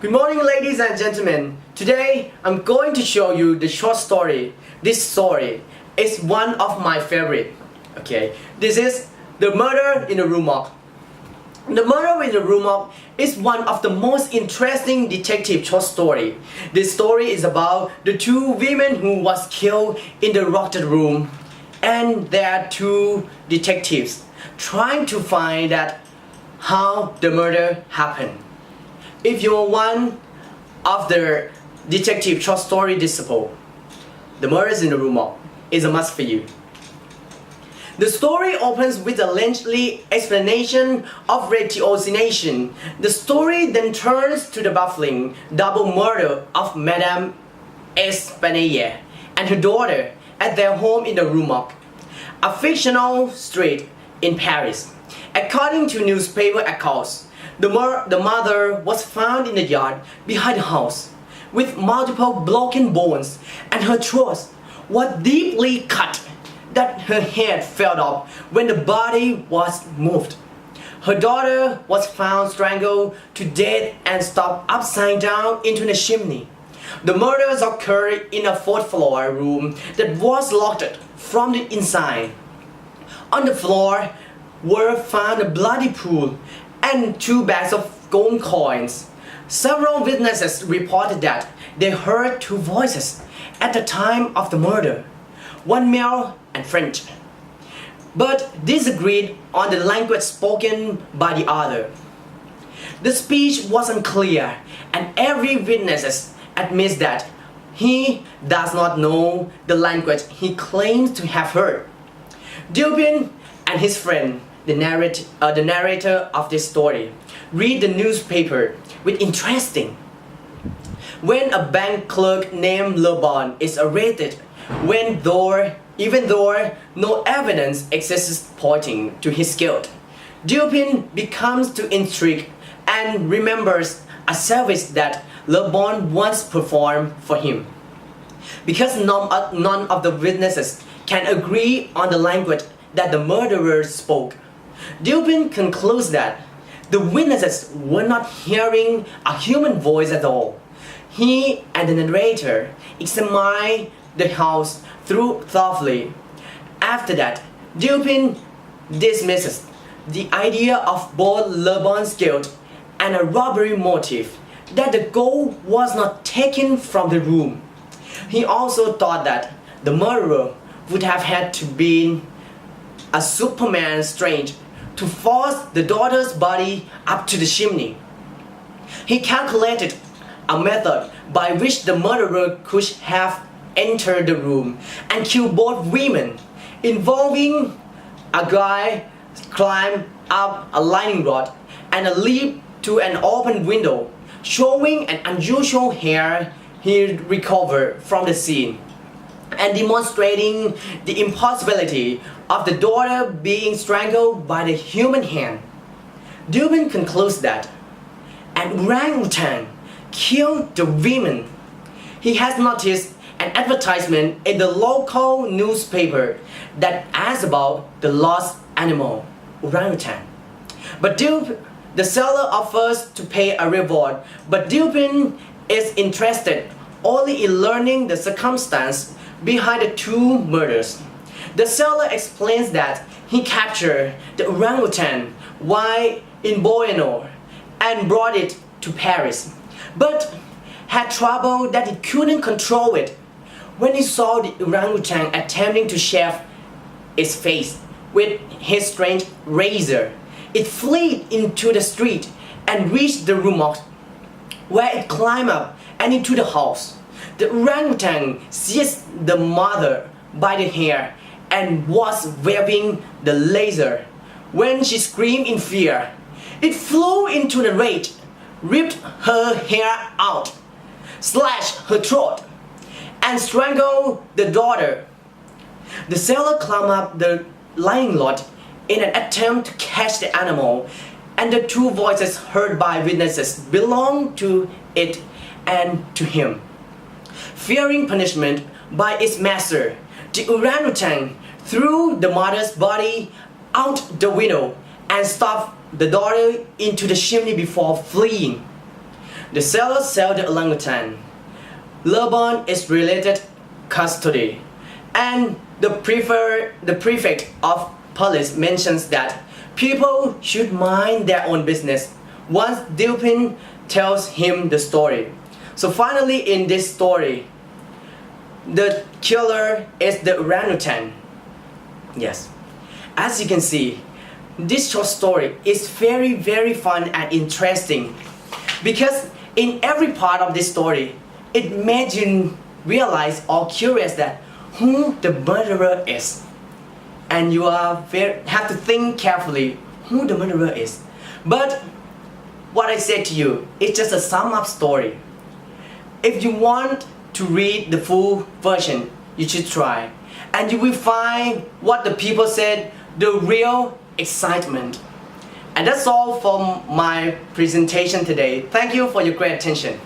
Good morning, ladies and gentlemen. Today I'm going to show you the short story. This story is one of my favorite. Okay, this is The Murder in the Morgue. The Murder in the Morgue is one of the most interesting detective short story. This story is about the two women who was killed in the locked room, and there are two detectives trying to find out how the murder happened. If you're one of the detective short story disciple, The Murders in the Morgue is a must for you. The story opens with a lengthy explanation of ratiocination. The story then turns to the baffling double murder of Madame Espanaye and her daughter at their home in the Morgue, a fictional street in Paris. According to newspaper accounts, the mother was found in the yard behind the house with multiple broken bones, and her throat was deeply cut that her head fell off when the body was moved. Her daughter was found strangled to death and stuffed upside down into the chimney. The murders occurred in a fourth-floor room that was locked from the inside. On the floor were found a bloody pool and 2 bags of gold coins. Several witnesses reported that they heard 2 voices at the time of the murder, one male and French, but disagreed on the language spoken by the other. The speech was unclear, and every witness admits that he does not know the language he claims to have heard. Dupin and his friend, the narrator of this story, read the newspaper with interest. When a bank clerk named Le Bon is arrested, even though no evidence exists pointing to his guilt, Dupin becomes to intrigue and remembers a service that Le Bon once performed for him. Because none of the witnesses can agree on the language that the murderer spoke, Dupin concludes that the witnesses were not hearing a human voice at all. He and the narrator examine the house thoroughly. After that, Dupin dismisses the idea of both Le Bon's guilt and a robbery motive, that the gold was not taken from the room. He also thought that the murderer would have had to be a Superman strange to force the daughter's body up to the chimney. He calculated a method by which the murderer could have entered the room and killed both women, involving a guy climb up a lightning rod and a leap to an open window, showing an unusual hair he recovered from the scene, and demonstrating the impossibility of the daughter being strangled by the human hand. Dupin concludes that an orangutan killed the women. He has noticed an advertisement in the local newspaper that asks about the lost animal, orangutan. But the seller offers to pay a reward, but Dupin is interested only in learning the circumstance behind the 2 murders. The seller explains that he captured the orangutan while in Borneo and brought it to Paris, but had trouble that he couldn't control it. When he saw the orangutan attempting to shave its face with his strange razor, it fled into the street and reached the Morgue, where it climbed up and into the house. The orangutan seized the mother by the hair and was waving the laser. When she screamed in fear, it flew into the rage, ripped her hair out, slashed her throat, and strangled the daughter. The seller climbed up the lightning rod in an attempt to catch the animal, and the 2 voices heard by witnesses belonged to it and to him. Fearing punishment by its master, the orangutan threw the mother's body out the window and stuffed the daughter into the chimney before fleeing. The seller sells the orangutan. Laban is related custody, and the prefect of police mentions that people should mind their own business once Dupin tells him the story. So finally in this story, the killer is the orangutan. Yes. As you can see, this short story is very fun and interesting because in every part of this story, it made you realize or curious that who the murderer is. And you have to think carefully who the murderer is. But what I said to you, it's just a sum up story. If you want to read the full version, you should try. And you will find what the people said, the real excitement. And that's all for my presentation today. Thank you for your great attention.